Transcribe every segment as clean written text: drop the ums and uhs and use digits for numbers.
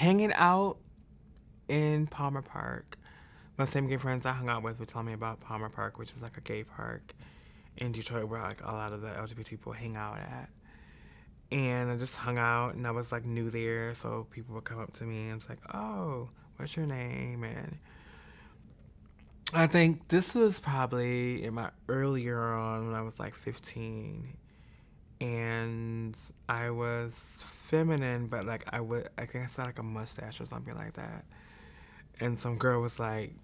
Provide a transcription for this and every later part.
hanging out in Palmer Park. My same gay friends I hung out with would tell me about Palmer Park, which is like a gay park in Detroit where like a lot of the LGBT people hang out at. And I just hung out, and I was like new there, so people would come up to me and it's like, "Oh, what's your name?" And I think this was probably in my earlier on when I was like 15, and I was feminine, but like I think I said like a mustache or something like that, and some girl was like,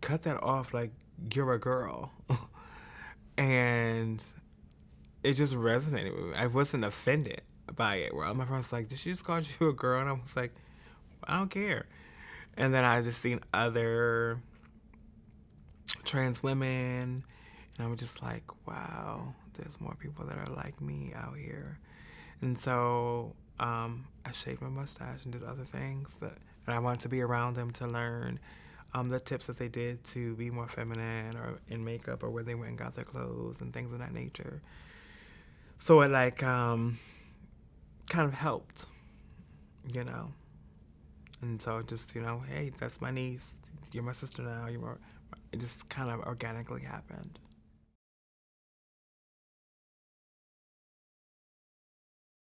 "Cut that off, like you're a girl," and it just resonated with me. I wasn't offended by it. Where all my friends were like, "Did she just call you a girl?" And I was like, "I don't care." And then I just seen other trans women, and I was just like, "Wow, there's more people that are like me out here." And so I shaved my mustache and did other things and I wanted to be around them to learn the tips that they did to be more feminine or in makeup or where they went and got their clothes and things of that nature. So it like kind of helped, you know. And so just, hey, that's my niece. You're my sister now. It just kind of organically happened.